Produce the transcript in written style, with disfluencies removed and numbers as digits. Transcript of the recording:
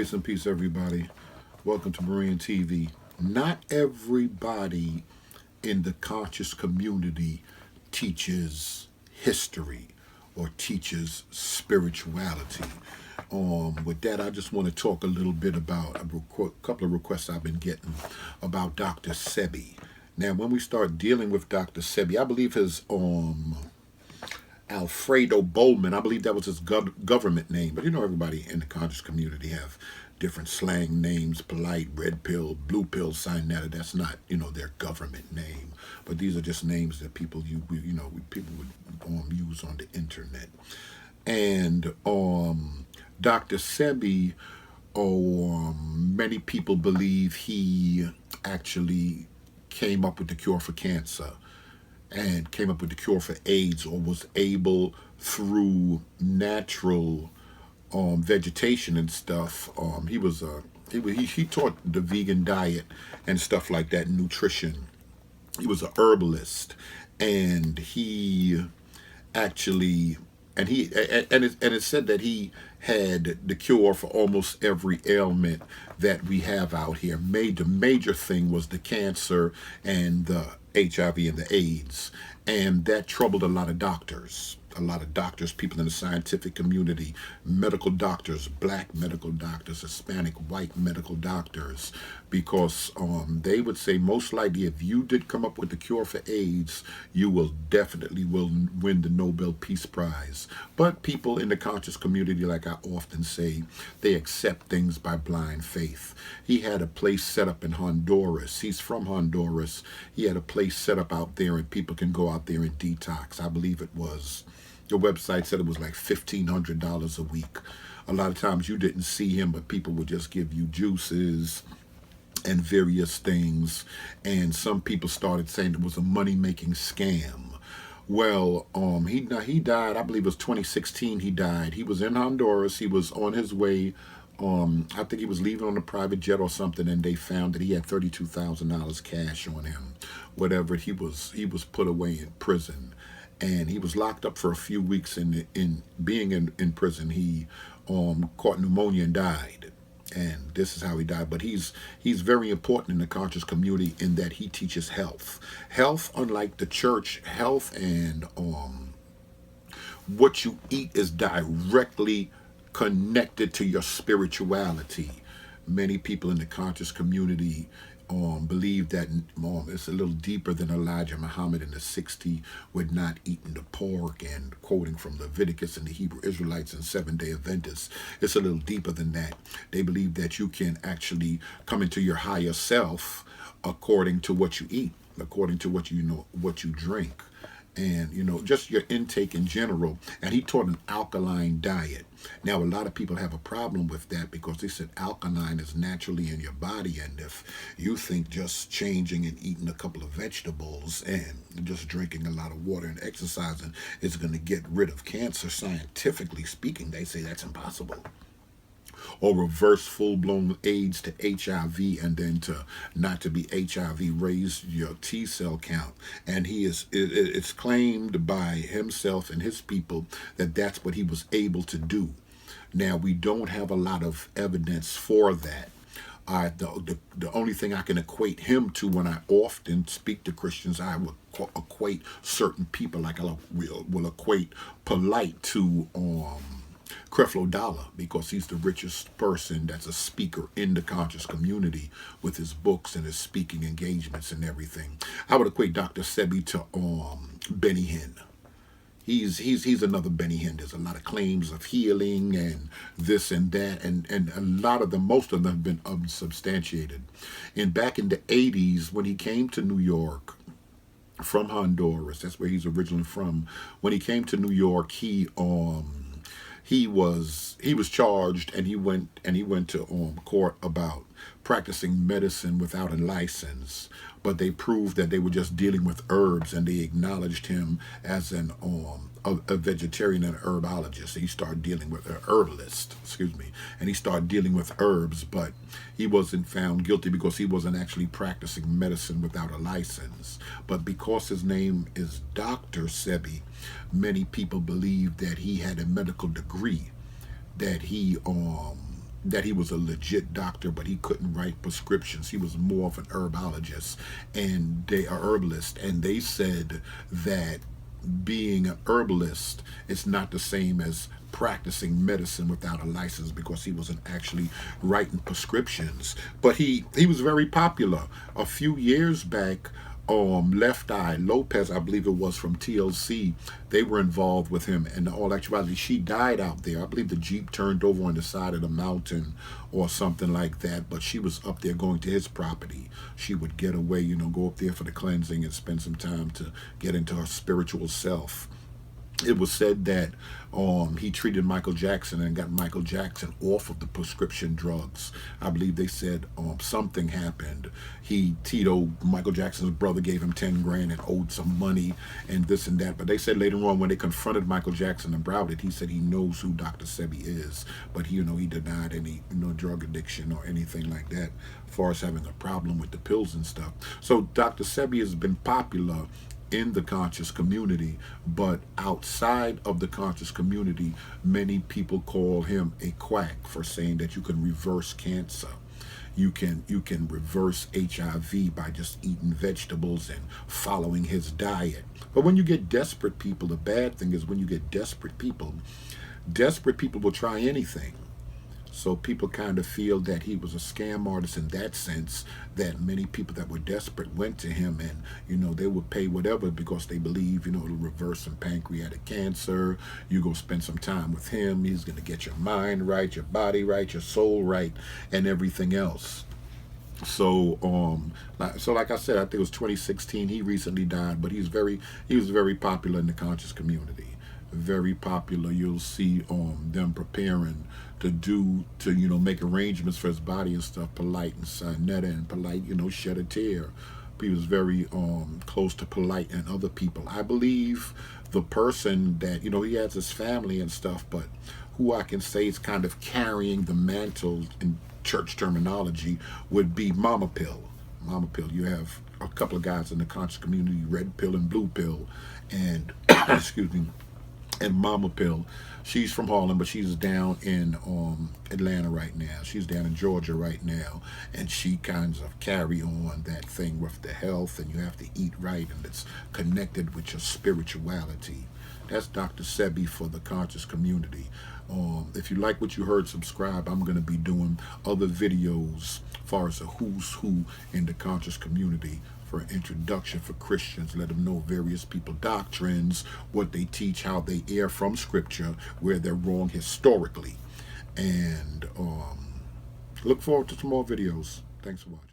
Grace and peace, everybody. Welcome to Marine TV. Not everybody in the conscious community teaches history or teaches spirituality. With that, I just want to talk a little bit about a couple of requests I've been getting about Dr. Sebi. Now, when we start dealing with Dr. Sebi, I believe his Alfredo Bowman. I believe that was his government name. But you know, everybody in the conscious community have different slang names: polite, red pill, blue pill, cyanide. That's not, their government name. But these are just names that people people would use on the internet. And Dr. Sebi, many people believe he actually came up with the cure for cancer and came up with the cure for AIDS, or was able through natural vegetation and stuff. He taught the vegan diet and stuff like that, nutrition. He was a herbalist, and he actually and it said that he had the cure for almost every ailment that we have out here. The major thing was the cancer and the HIV and the AIDS, and that troubled a lot of doctors. A lot of doctors, people in the scientific community, medical doctors, black medical doctors, Hispanic, white medical doctors, because they would say most likely if you did come up with the cure for AIDS, you will definitely win the Nobel Peace Prize. But people in the conscious community, like I often say, they accept things by blind faith. He had a place set up in Honduras. He's from Honduras. He had a place set up out there, and people can go out there and detox. I believe it was, the website said it was like $1,500 a week. A lot of times you didn't see him, but people would just give you juices and various things. And some people started saying it was a money-making scam. Well, he died, I believe it was 2016 he died. He was in Honduras. He was on his way. I think he was leaving on a private jet or something, and they found that he had $32,000 cash on him. Whatever, he was put away in prison. And he was locked up for a few weeks. In being in prison, he caught pneumonia and died. And this is how he died. But he's very important in the conscious community in that he teaches health. Health, unlike the church, health and what you eat is directly connected to your spirituality. Many people in the conscious community believe that it's a little deeper than Elijah Muhammad in the 60 with not eating the pork, and quoting from Leviticus and the Hebrew Israelites and Seventh-day Adventists. It's a little deeper than that. They believe that you can actually come into your higher self according to what you eat, according to what you drink, and just your intake in general. And he taught an alkaline diet. Now, a lot of people have a problem with that because they said alkaline is naturally in your body, and if you think just changing and eating a couple of vegetables and just drinking a lot of water and exercising is going to get rid of cancer, scientifically speaking, they say that's impossible. Or reverse full-blown AIDS to HIV, and then to not to be HIV, raise your T cell count. And it's claimed by himself and his people that that's what he was able to do. Now, we don't have a lot of evidence for that. The only thing I can equate him to, when I often speak to Christians, I will equate certain people, like I will equate Polite to Creflo Dollar, because he's the richest person that's a speaker in the conscious community with his books and his speaking engagements and everything. I would equate Dr. Sebi to Benny Hinn. He's another Benny Hinn. There's a lot of claims of healing and this and that, and a lot of them, most of them have been unsubstantiated. And back in the 80s, when he came to New York from Honduras, that's where he's originally from. When he came to New York, he was charged, and he went to court about practicing medicine without a license. But they proved that they were just dealing with herbs, and they acknowledged him as a vegetarian and an herbologist. So he started dealing with an herbalist, and he started dealing with herbs, but he wasn't found guilty because he wasn't actually practicing medicine without a license. But because his name is Dr. Sebi, many people believe that he had a medical degree, that he that he was a legit doctor, but he couldn't write prescriptions. He was more of an herbologist and a herbalist, and they said that being an herbalist is not the same as practicing medicine without a license, because he wasn't actually writing prescriptions. But he was very popular. A few years back, Left Eye Lopez, I believe it was, from TLC, they were involved with him. And in all actuality, she died out there. I believe the Jeep turned over on the side of the mountain or something like that. But she was up there going to his property. She would get away, go up there for the cleansing and spend some time to get into her spiritual self. It was said that he treated Michael Jackson and got Michael Jackson off of the prescription drugs. I believe they said something happened. Tito, Michael Jackson's brother, gave him 10 grand and owed some money and this and that. But they said later on, when they confronted Michael Jackson about it, he said he knows who Dr. Sebi is, but he denied any drug addiction or anything like that, as far as having a problem with the pills and stuff. So Dr. Sebi has been popular in the conscious community, but outside of the conscious community, many people call him a quack for saying that you can reverse cancer. You can reverse HIV by just eating vegetables and following his diet. But when you get desperate people, the bad thing is when you get desperate people will try anything. So people kind of feel that he was a scam artist in that sense, that many people that were desperate went to him, and they would pay whatever because they believe it'll reverse some pancreatic cancer. You go spend some time with him, he's going to get your mind right, your body right, your soul right, and everything else. So like I said, I think it was 2016. He recently died, but he was very popular in the conscious community. Very popular. You'll see them preparing to make arrangements for his body and stuff. Polite and Sinetta and Polite, shed a tear. He was very close to Polite and other people. I believe the person that he has his family and stuff, but who I can say is kind of carrying the mantle in church terminology would be Mama Pill. Mama Pill. You have a couple of guys in the conscious community, Red Pill and Blue Pill, and excuse me, and Mama Pill. She's from Harlem, but she's down in Atlanta right now. She's down in Georgia right now, and she kind of carry on that thing with the health, and you have to eat right, and it's connected with your spirituality. That's Dr. Sebi for the conscious community. If you like what you heard, subscribe. I'm going to be doing other videos as far as a who's who in the conscious community, for an introduction for Christians, let them know various people doctrines, what they teach, how they err from scripture, where they're wrong historically. And look forward to some more videos. Thanks for watching.